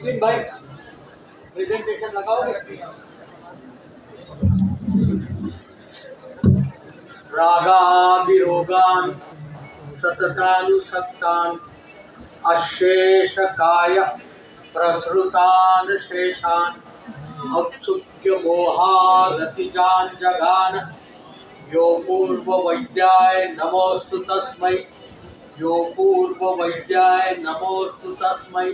मुस्लिम भाई प्रेजेंटेशन लगाओगे? रागान विरोगान सततानुसक्तान अशेषकाय प्रसृतान शेषान औत्सुक्य मोहारतिजान जगान यो पूर्व वैद्याय नमोस्तु तस्मै यो पूर्व वैद्याय नमोस्तु तस्मै।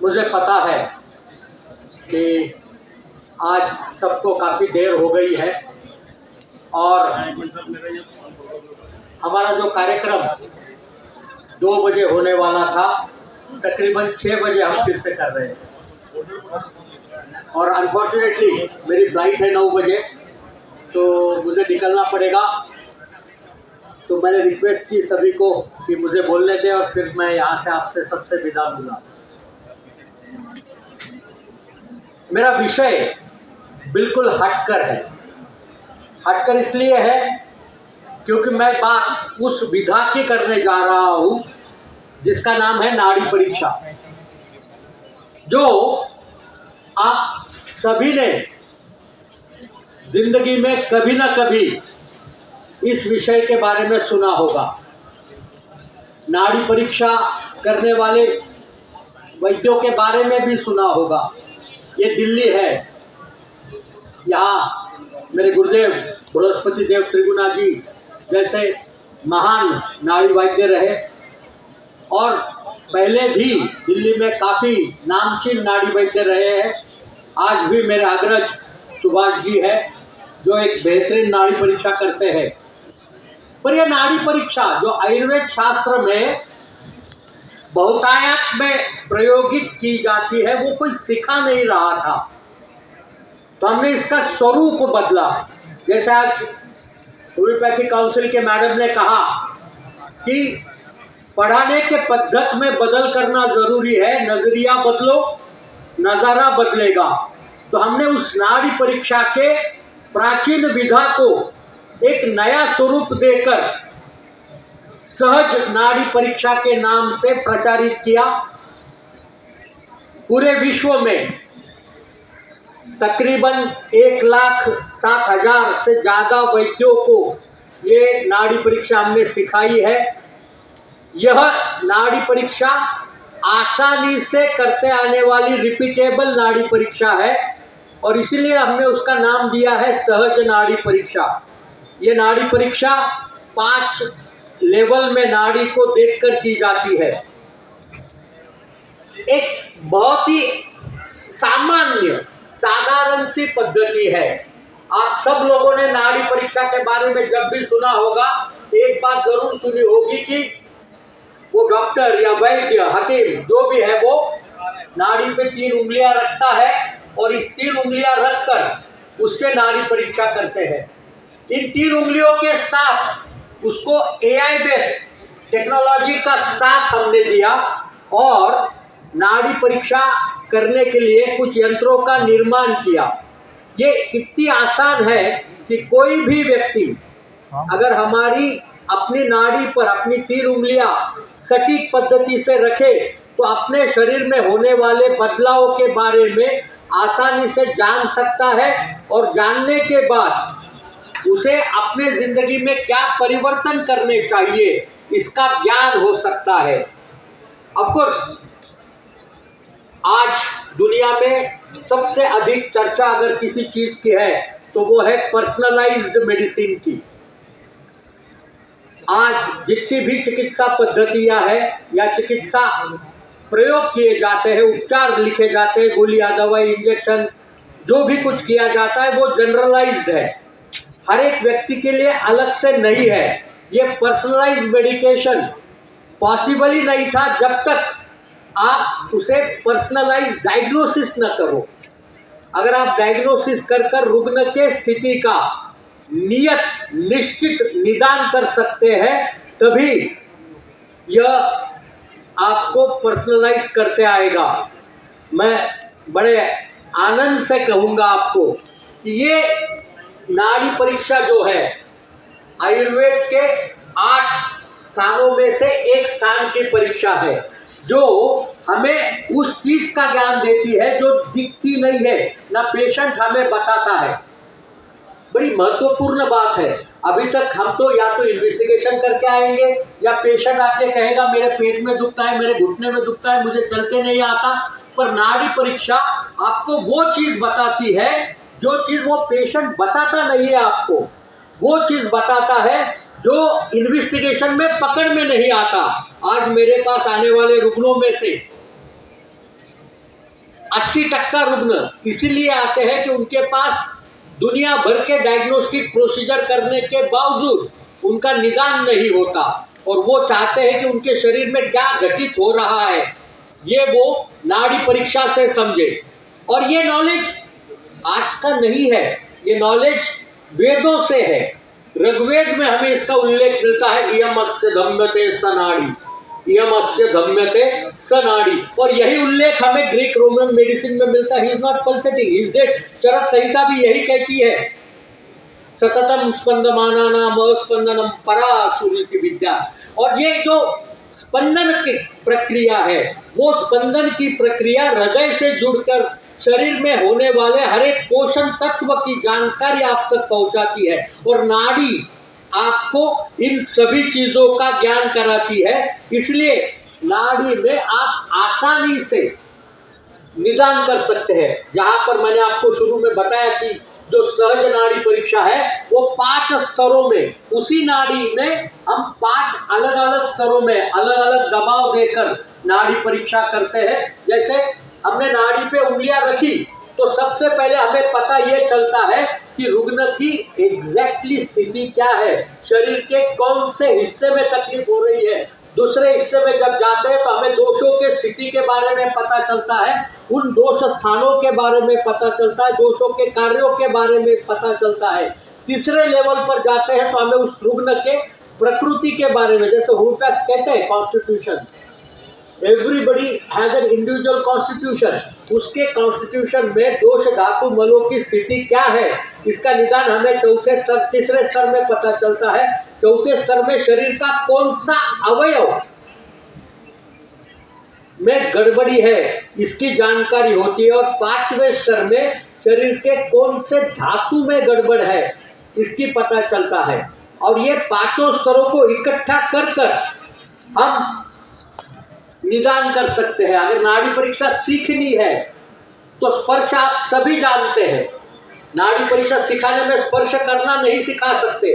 मुझे पता है कि आज सबको काफ़ी देर हो गई है और हमारा जो कार्यक्रम 2 बजे होने वाला था तकरीबन 6 बजे हम फिर से कर रहे हैं और अनफॉर्चुनेटली मेरी फ़्लाइट है 9 बजे तो मुझे निकलना पड़ेगा। तो मैंने रिक्वेस्ट की सभी को कि मुझे बोलने दें और फिर मैं यहाँ से आपसे सबसे विदा लूँगा। मेरा विषय बिल्कुल हटकर है। हटकर इसलिए है क्योंकि मैं बात उस विधा की करने जा रहा हूँ जिसका नाम है नाड़ी परीक्षा, जो आप सभी ने जिंदगी में कभी ना कभी इस विषय के बारे में सुना होगा। नाड़ी परीक्षा करने वाले वैद्यों के बारे में भी सुना होगा। ये दिल्ली है, यहाँ मेरे गुरुदेव बृहस्पति देव त्रिगुणा जी जैसे महान नाड़ी वैद्य रहे और पहले भी दिल्ली में काफ़ी नामचीन नाड़ी वैद्य रहे हैं। आज भी मेरे अग्रज सुभाष जी है जो एक बेहतरीन नाड़ी परीक्षा करते हैं। पर यह नाड़ी परीक्षा जो आयुर्वेद शास्त्र में बहुतायत में प्रयोगित की जाती है वो कोई सिखा नहीं रहा था, तो हमने इसका स्वरूप बदला। जैसे आज होम्योपैथिक काउंसिल के मैडम ने कहा कि पढ़ाने के पद्धत में बदल करना जरूरी है, नजरिया बदलो नजारा बदलेगा। तो हमने उस नाड़ी परीक्षा के प्राचीन विधा को एक नया स्वरूप देकर सहज नाड़ी परीक्षा के नाम से प्रचारित किया। पूरे विश्व में तकरीबन 1,07,000 से ज़्यादा वैद्यों को ये नाड़ी परीक्षा हमने सिखाई है। यह नाड़ी परीक्षा आसानी से करते आने वाली रिपीटेबल नाड़ी परीक्षा है और इसीलिए हमने उसका नाम दिया है सहज नाड़ी परीक्षा। ये नाड़ी परीक्षा 5 लेवल में नाड़ी को देखकर की जाती है। एक बहुत ही सामान्य साधारण सी पद्धति है। आप सब लोगों ने नाड़ी परीक्षा के बारे में जब भी सुना होगा एक बात जरूर सुनी होगी कि वो डॉक्टर या वैद्य हकीम जो भी है वो नाड़ी पे 3 उंगलियां रखता है और इस 3 उंगलियां रखकर उससे नाड़ी परीक्षा करते हैं। इन 3 उंगलियों के साथ उसको AI बेस्ड टेक्नोलॉजी का साथ हमने दिया और नाड़ी परीक्षा करने के लिए कुछ यंत्रों का निर्माण किया। ये इतनी आसान है कि कोई भी व्यक्ति अगर हमारी अपनी नाड़ी पर अपनी 3 उंगलियां सटीक पद्धति से रखे तो अपने शरीर में होने वाले बदलाव के बारे में आसानी से जान सकता है और जानने के बाद उसे अपने जिंदगी में क्या परिवर्तन करने चाहिए इसका ज्ञान हो सकता है। ऑफ कोर्स आज दुनिया में सबसे अधिक चर्चा अगर किसी चीज की है तो वो है पर्सनलाइज्ड मेडिसिन की। आज जितनी भी चिकित्सा पद्धतियां हैं या चिकित्सा प्रयोग किए जाते हैं, उपचार लिखे जाते हैं, गोलियां दवाई इंजेक्शन जो भी कुछ किया जाता है वो जनरलाइज्ड है, हर एक व्यक्ति के लिए अलग से नहीं है। ये पर्सनलाइज्ड मेडिकेशन पॉसिबल ही नहीं था जब तक आप उसे पर्सनलाइज डायग्नोसिस न करो। अगर आप डायग्नोसिस कर कर रुग्ण के स्थिति का निश्चित निदान कर सकते हैं, तभी यह आपको पर्सनलाइज करते आएगा। मैं बड़े आनंद से कहूँगा आपको कि ये नाड़ी परीक्षा जो है आयुर्वेद के 8 स्थानों में से एक स्थान की परीक्षा है, जो हमें उस चीज का ज्ञान देती है जो दिखती नहीं है, ना पेशेंट हमें बताता है। बड़ी महत्वपूर्ण बात है। अभी तक हम तो या तो इन्वेस्टिगेशन करके आएंगे या पेशेंट आके कहेगा मेरे पेट में दुखता है, मेरे घुटने में दुखता है, मुझे चलते नहीं आता। पर नाड़ी परीक्षा आपको वो चीज बताती है जो चीज वो पेशेंट बताता नहीं है आपको, वो चीज बताता है जो इन्वेस्टिगेशन में पकड़ में नहीं आता। आज मेरे पास आने वाले रुग्णों में से 80% रुग्ण इसीलिए आते हैं कि उनके पास दुनिया भर के डायग्नोस्टिक प्रोसीजर करने के बावजूद उनका निदान नहीं होता, और वो चाहते हैं कि उनके शरीर में क्या घटित हो रहा है ये वो नाड़ी परीक्षा से समझे। और ये नॉलेज आज का नहीं है, ये नॉलेज वेदों से है। ऋग्वेद में हमें इसका उल्लेख मिलता है, इयमस्य धम्यते सनाड़ी, इयमस्य धम्यते सनाड़ी। और यही उल्लेख हमें ग्रीक रोमन मेडिसिन में मिलता है, he is not pulsating, he is dead. Charaka Samhita भी यही कहती है, सततम स्पंदमानानाम स्पंदनम परासुरीति विद्या। और ये जो स्पंदन की प्रक्रिया है, वो स्पंदन की प्रक्रिया हृदय से जुड़कर शरीर में होने वाले हर एक पोषण तत्व की जानकारी आप तक पहुंचाती है, और नाड़ी आपको इन सभी चीजों का ज्ञान कराती है। इसलिए नाड़ी में आप आसानी से निदान कर सकते हैं। जहां पर मैंने आपको शुरू में बताया कि जो सहज नाड़ी परीक्षा है वो 5 स्तरों में, उसी नाड़ी में हम 5 अलग अलग स्तरों में अलग अलग दबाव देकर नाड़ी परीक्षा करते हैं। जैसे हमने नाड़ी पे उंगलियां रखी तो सबसे पहले हमें पता ये चलता है कि रुग्ण की एग्जैक्टली स्थिति क्या है, शरीर के कौन से हिस्से में तकलीफ हो रही है। दूसरे हिस्से में जब जाते हैं तो हमें दोषों के स्थिति के बारे में पता चलता है, उन दोष स्थानों के बारे में पता चलता है, दोषों के कार्यों के बारे में पता चलता है। तीसरे लेवल पर जाते हैं तो हमें उस रुग्ण के प्रकृति के बारे में, जैसे होम्योपैथ्स कहते हैं constitution, everybody has an individual constitution, उसके कॉन्स्टिट्यूशन में दोष धातु मलों की स्थिति क्या है, इसका निदान हमें तीसरे स्तर में पता चलता है। चौथे स्तर में शरीर का कौन सा अवयव में गड़बड़ी है इसकी जानकारी होती है, और 5वें स्तर में शरीर के कौन से धातु में गड़बड़ है इसकी पता चलता है। और ये 5 स्तरों को इकट्ठा कर कर हम निदान कर सकते हैं। अगर नाड़ी परीक्षा सीखनी है तो स्पर्श आप सभी जानते हैं, नाड़ी परीक्षा सिखाने में स्पर्श करना नहीं सिखा सकते,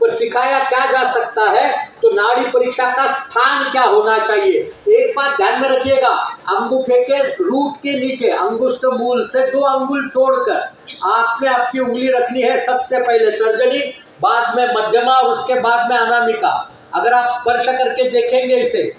पर सिखाया क्या जा सकता है तो नाड़ी परीक्षा का स्थान क्या होना चाहिए। एक बात ध्यान में रखिएगा, अंगूठे के रूट के नीचे अंगुष्ठ मूल से 2 अंगुल छोड़कर आपने आपकी उंगली रखनी है। सबसे पहले तर्जनी, बाद में मध्यमा और उसके बाद में अनामिका। अगर आप स्पर्श करके देखेंगे इसे,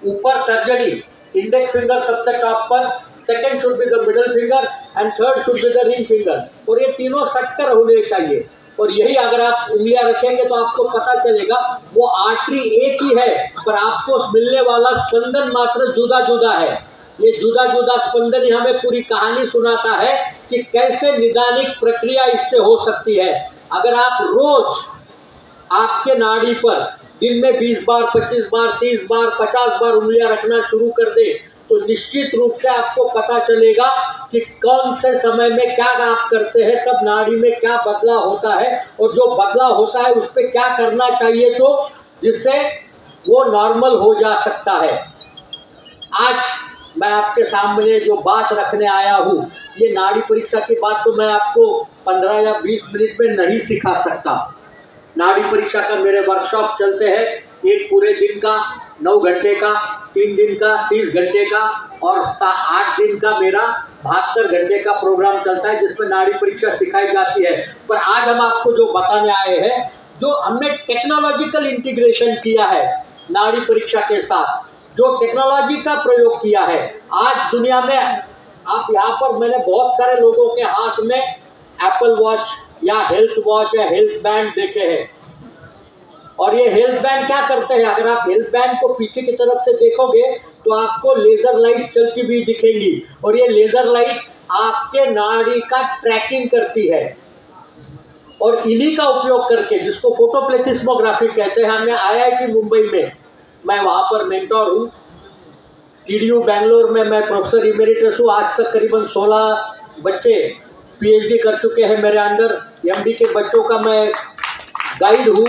ऊपर तर्जनी, इंडेक्स फिंगर सबसे टॉप पर, second should be the middle finger and third should be the ring finger, और ये तीनों सटकर होने चाहिए। और यही अगर आप उंगलियां रखेंगे तो आपको पता चलेगा वो आर्टरी एक ही है, पर आपको मिलने वाला स्पंदन मात्र जुदा जुदा है। ये जुदा जुदा स्पंदन ही हमें पूरी कहानी सुनाता है कि कैसे निदानिक प्रक्रिया इससे हो सकती है। अगर आप रोज आपके नाड़ी पर दिन में 20 बार, 25 बार, 30 बार, 50 बार उंगलियां रखना शुरू कर दे तो निश्चित रूप से आपको पता चलेगा कि कौन से समय में क्या आप करते हैं, तब नाड़ी में क्या बदलाव होता है, और जो बदलाव होता है उस पर क्या करना चाहिए तो जिससे वो नॉर्मल हो जा सकता है। आज मैं आपके सामने जो बात रखने आया हूँ, ये नाड़ी परीक्षा की बात तो मैं आपको 15 या 20 मिनट में नहीं सिखा सकता। नाड़ी परीक्षा का मेरे वर्कशॉप चलते हैं, एक पूरे दिन का 9 घंटे का, 3 दिन का 30 घंटे का, और 8 दिन का मेरा 72 घंटे का प्रोग्राम चलता है जिसमें नाड़ी परीक्षा सिखाई जाती है। पर आज हम आपको जो बताने आए हैं, जो हमने टेक्नोलॉजिकल इंटीग्रेशन किया है नाड़ी परीक्षा के साथ, जो टेक्नोलॉजी का प्रयोग किया है। आज दुनिया में आप यहाँ पर मैंने बहुत सारे लोगों के हाथ में एप्पल वॉच या हेल्थ वॉच या हेल्थ बैंड देखे हैं। और ये हेल्थ बैंड क्या करते हैं, अगर आप हेल्थ बैंड को पीछे की तरफ से देखोगे तो आपको लेजर लाइट चलती हुई दिखेंगी, और ये लेजर लाइट आपके नाड़ी का ट्रैकिंग करती है। और इन्हीं का उपयोग करके, जिसको फोटोप्लेथिस्मोग्राफी कहते हैं, हमने IIT मुंबई में, मैं वहाँ पर मेंटोर हूँ। TDU बेंगलोर में मैं प्रोफेसर इमेरिटस हूँ। आज तक करीबन 16 बच्चे PhD कर चुके हैं मेरे अंडर। MD के बच्चों का मैं गाइड हूँ,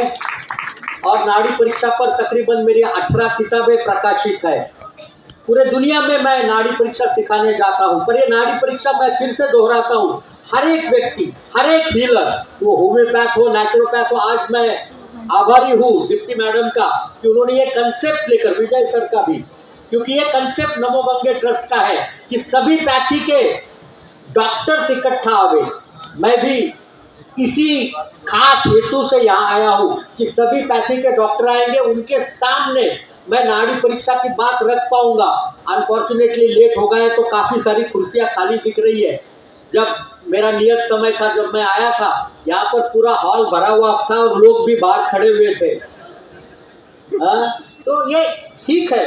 और नाड़ी परीक्षा पर तकरीबन मेरी 18 किताबें प्रकाशित है। पूरे दुनिया में मैं नाड़ी परीक्षा सिखाने जाता हूँ। पर ये नाड़ी परीक्षा मैं फिर से दोहराता हूँ, हर एक व्यक्ति, हर एक हीलर, वो होम्योपैथ हो, नेचुरोपैथ हो, आज मैं आभारी हूँ दीप्ति मैडम का कि उन्होंने ये कंसेप्ट लेकर, विजय सर का भी, क्योंकि ये कंसेप्ट नमो गंगे ट्रस्ट का है कि सभी पैथी के डॉक्टर्स इकट्ठा आवे। मैं भी इसी खास हेतु से यहाँ आया हूँ कि सभी पैथी के डॉक्टर आएंगे, उनके सामने मैं नाड़ी परीक्षा की बात रख पाऊंगा। अनफॉर्चुनेटली लेट हो गए तो काफ़ी सारी कुर्सियाँ खाली दिख रही है। जब मेरा नियत समय था, जब मैं आया था, यहाँ पर पूरा हॉल भरा हुआ था और लोग भी बाहर खड़े हुए थे। तो ये ठीक है,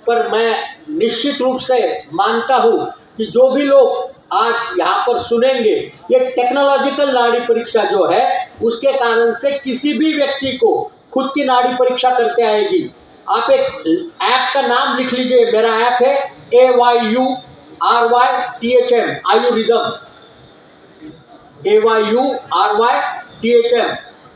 पर मैं निश्चित रूप से मानता हूँ कि जो भी लोग आज यहाँ पर सुनेंगे, ये टेक्नोलॉजिकल नाड़ी परीक्षा जो है, उसके कारण से किसी भी व्यक्ति को खुद की नाड़ी परीक्षा करते आएगी। आप एक ऐप का नाम लिख लीजिए, मेरा ऐप है AYURYTHM, आयुर्रिदम, AYURYTHM।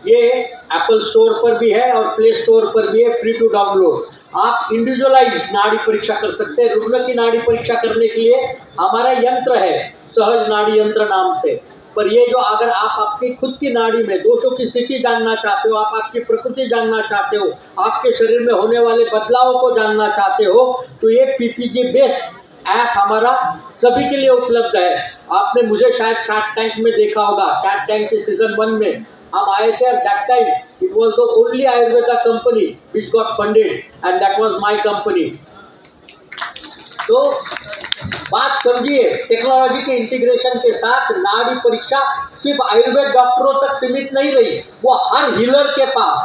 ये एप्पल स्टोर पर भी है और प्ले स्टोर पर भी है, फ्री टू डाउनलोड। आप इंडिविजुअलाइज नाड़ी परीक्षा कर सकते हैं। रुग्ण की नाड़ी परीक्षा करने के लिए हमारा यंत्र है, सहज नाड़ी यंत्र नाम से। पर ये जो, अगर आप अपनी खुद की नाड़ी में दोषों की स्थिति जानना चाहते हो, आप आपकी प्रकृति जानना चाहते हो, आपके शरीर में होने वाले बदलावों को जानना चाहते हो, तो ये PPG बेस्ड ऐप हमारा सभी के लिए उपलब्ध है। आपने मुझे शायद शार्क टैंक में देखा होगा, शार्क टैंक के सीजन 1 में हम आए थे। That time it was the only Ayurveda company which got funded, and that was my company. तो बात समझिए, टेक्नोलॉजी के इंटीग्रेशन के साथ नाड़ी परीक्षा सिर्फ आयुर्वेद डॉक्टरों तक सीमित नहीं रही, वो हर हीलर के पास,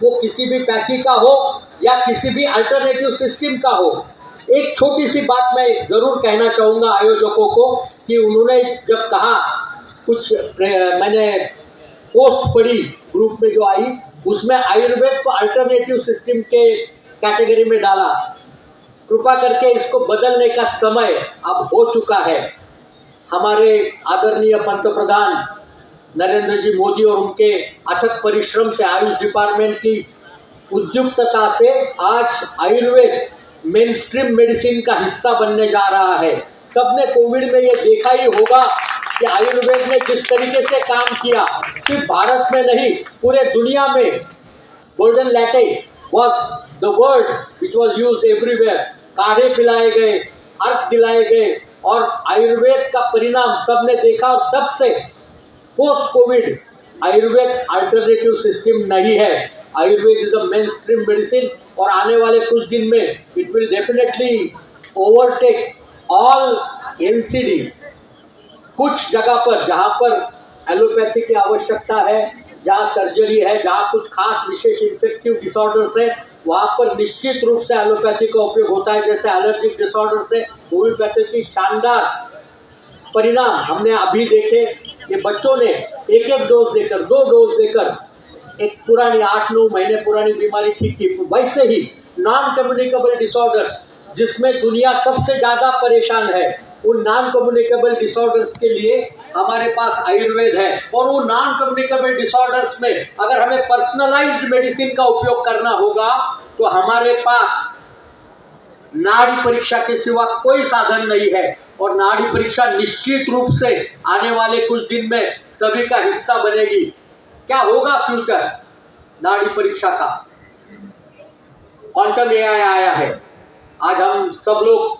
वो किसी भी पैथी का हो या किसी भी अल्टरनेटिव सिस्टम का हो। एक छोटी सी बात मैं जरूर कहना चाहूँगा आयोजकों को कि उन्होंने जब कहा, कुछ मैंने पोस्ट पढ़ी ग्रुप में जो आई, उसमें आयुर्वेद को अल्टरनेटिव सिस्टम के कैटेगरी में डाला। कृपा करके इसको बदलने का समय अब हो चुका है। हमारे आदरणीय पंतप्रधान नरेंद्र जी मोदी और उनके अथक परिश्रम से, आयुष डिपार्टमेंट की उद्युक्तता से आज आयुर्वेद मेन स्ट्रीम मेडिसिन का हिस्सा बनने जा रहा है। सबने कोविड में ये देखा ही होगा कि आयुर्वेद ने जिस तरीके से काम किया, सिर्फ भारत में नहीं, पूरे दुनिया में। Golden latte was the word which was used everywhere. काढ़े पिलाए गए, अर्घ दिलाए गए, और आयुर्वेद का परिणाम सबने देखा। और तब से post Covid Ayurveda alternative system नहीं है, Ayurveda is a main stream medicine. और आने वाले कुछ दिन में it will definitely overtake all NCDs। कुछ जगह पर जहाँ पर एलोपैथी की आवश्यकता है, जहाँ सर्जरी है, जहाँ कुछ खास विशेष इन्फेक्टिव डिसऑर्डर्स है, वहाँ पर निश्चित रूप से एलोपैथी का उपयोग होता है। जैसे एलर्जिक डिसऑर्डर्स है, होम्योपैथी की शानदार परिणाम हमने अभी देखे। ये बच्चों ने एक डोज देकर, 2 डोज देकर एक पुरानी 8-9 महीने पुरानी बीमारी ठीक की। वैसे ही नॉन कम्युनिकेबल डिसऑर्डर्स, जिसमें दुनिया सबसे ज़्यादा परेशान है, उन नॉन कम्युनिकेबल डिसऑर्डर्स के लिए हमारे पास आयुर्वेद है। और वो नॉन कम्युनिकेबल डिसऑर्डर्स में अगर हमें पर्सनलाइज्ड मेडिसिन का उपयोग करना होगा, तो हमारे पास नाड़ी परीक्षा के सिवा कोई साधन नहीं है। और नाड़ी परीक्षा निश्चित रूप से आने वाले कुछ दिन में सभी का हिस्सा बनेगी। क्या होगा फ्यूचर नाड़ी परीक्षा का? क्वांटम AI आया है। आज हम सब लोग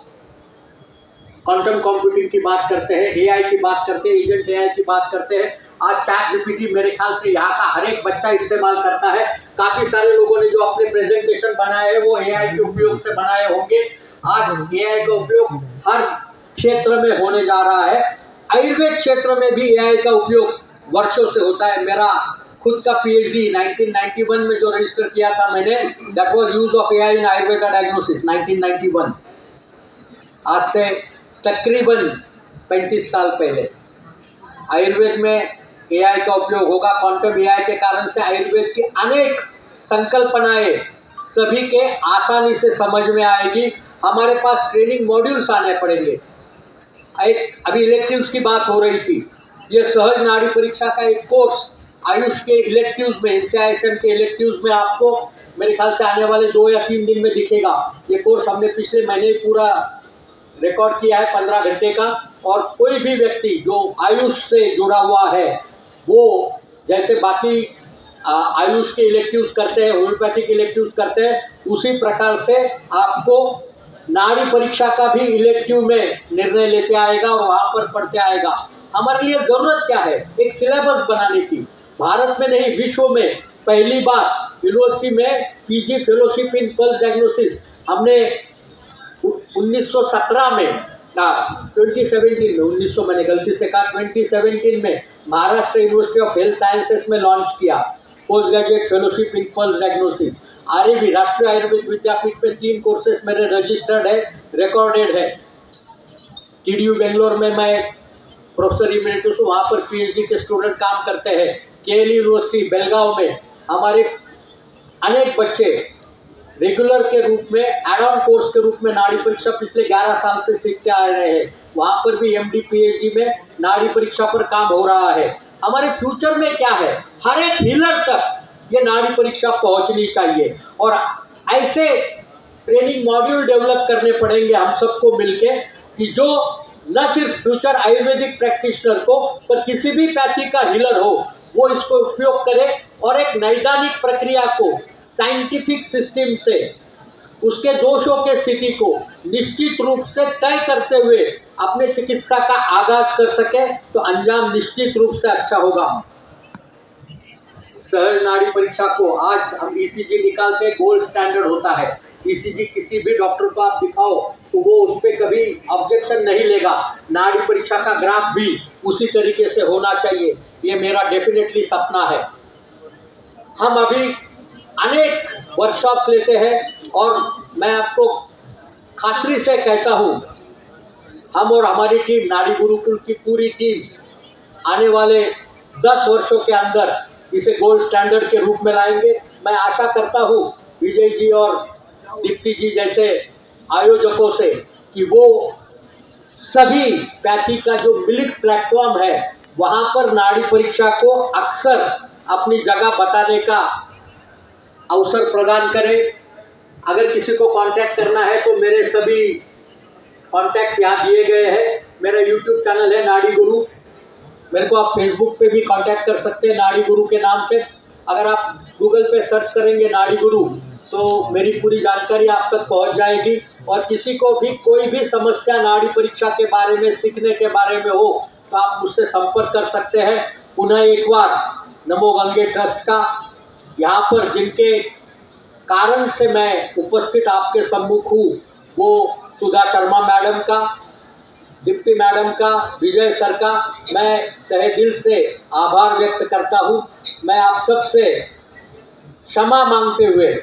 क्वांटम कंप्यूटिंग की बात करते हैं, AI की बात करते हैं, एजेंट AI की बात करते हैं। आज ChatGPT मेरे ख्याल से यहाँ का हर एक बच्चा इस्तेमाल करता है। काफी सारे लोगों ने जो अपने प्रेजेंटेशन बनाए हैं वो एआई के उपयोग से बनाए होंगे। आज एआई का उपयोग हर क्षेत्र में होने जा रहा है। आयुर्वेद क्षेत्र में भी एआई का उपयोग वर्षों से होता है। मेरा खुद का पीएचडी 1991 में जो रजिस्टर किया था मैंने, that was use of AI in Ayurveda diagnosis 1991, आज से तकरीबन 35 साल पहले। आयुर्वेद में एआई का उपयोग होगा। क्वांटम एआई के कारण से आयुर्वेद की अनेक संकल्पनाएं सभी के आसानी से समझ में आएगी। हमारे पास ट्रेनिंग मॉड्यूल्स आने पड़ेंगे। एक अभी इलेक्टिव्स की बात हो रही थी, ये सहज नाड़ी परीक्षा का एक कोर्स आयुष के इलेक्टिव्स में, एनसीआईएसएम के इलेक्टिव्स में आपको मेरे ख्याल से आने वाले 2 या 3 दिन में दिखेगा। ये कोर्स हमने पिछले महीने ही पूरा रिकॉर्ड किया है 15 घंटे का। और कोई भी व्यक्ति जो आयुष से जुड़ा हुआ है वो जैसे बाकी आयुष के इलेक्टिव्स करते हैं, होम्योपैथिक इलेक्टिव्स करते हैं, उसी प्रकार से आपको नाड़ी परीक्षा का भी इलेक्टिव में निर्णय लेते आएगा और वहाँ पर पढ़ते आएगा। हमारे लिए ज़रूरत क्या है? एक सिलेबस बनाने की। भारत में नहीं, विश्व में पहली बार यूनिवर्सिटी में PG fellowship in pulse diagnosis हमने 1917 में 2017 में 1900 मैंने गलती से कहा 2017 में Maharashtra university of health sciences में लॉन्च किया post graduate fellowship in pulse diagnosis. RAB राष्ट्रीय आयुर्वेद विद्यापीठ में 3 कोर्सेज मेरे रजिस्टर्ड है, रिकॉर्डेड है। टीडीयू बेंगलोर में मैं प्रोफेसर इमेरिटस हूँ, वहाँ पर पीएचडी के स्टूडेंट काम करते हैं। केएल यूनिवर्सिटी बेलगांव में हमारे अनेक बच्चे रेगुलर के रूप में, एड ऑन कोर्स के रूप में नाड़ी परीक्षा पिछले 11 साल से सीखते आ रहे हैं। वहाँ पर भी एमडी पीएचडी में नाड़ी परीक्षा पर काम हो रहा है। हमारे फ्यूचर में क्या है? हर एक हीलर तक ये नाड़ी परीक्षा पहुँचनी चाहिए और ऐसे ट्रेनिंग मॉड्यूल डेवलप करने पड़ेंगे हम सबको मिलके कि जो न सिर्फ फ्यूचर आयुर्वेदिक प्रैक्टिशनर को पर किसी भी पैथी का हीलर हो वो इसको उपयोग करे और एक नैदानिक प्रक्रिया को साइंटिफिक सिस्टम से उसके दोषों के स्थिति को निश्चित रूप से तय करते हुए अपने चिकित्सा का आगाज कर सके तो अंजाम निश्चित रूप से अच्छा होगा। सहज नाड़ी परीक्षा को आज हम ईसीजी निकालते हैं, गोल्ड स्टैंडर्ड होता है। ईसीजी किसी भी डॉक्टर को आप दिखाओ तो वो उस पर कभी ऑब्जेक्शन नहीं लेगा। नाड़ी परीक्षा का ग्राफ भी उसी तरीके से होना चाहिए, ये मेरा डेफिनेटली सपना है। हम अभी अनेक वर्कशॉप लेते हैं और मैं आपको खातरी से कहता हूँ हम और हमारी टीम, नाड़ी गुरुकुल की पूरी टीम आने वाले 10 वर्षों के अंदर इसे गोल्ड स्टैंडर्ड के रूप में लाएंगे। मैं आशा करता हूँ विजय जी और दीप्ति जी जैसे आयोजकों से कि वो सभी पैथी का जो मिलित प्लेटफॉर्म है वहाँ पर नाड़ी परीक्षा को अक्सर अपनी जगह बताने का अवसर प्रदान करें। अगर किसी को कांटेक्ट करना है तो मेरे सभी कॉन्टैक्ट्स यहाँ दिए गए हैं। मेरा यूट्यूब चैनल है नाड़ी गुरु, मेरे को आप फेसबुक पे भी कांटेक्ट कर सकते हैं नाड़ी गुरु के नाम से। अगर आप गूगल पे सर्च करेंगे नाड़ी गुरु तो मेरी पूरी जानकारी आप तक पहुंच जाएगी। और किसी को भी कोई भी समस्या नाड़ी परीक्षा के बारे में, सीखने के बारे में हो तो आप मुझसे संपर्क कर सकते हैं। पुनः एक बार नमो गंगे ट्रस्ट का यहाँ पर जिनके कारण से मैं उपस्थित आपके सम्मुख हूँ वो सुधा शर्मा मैडम का, दीप्ति मैडम का, विजय सर का मैं तहे दिल से आभार व्यक्त करता हूँ। मैं आप सबसे क्षमा मांगते हुए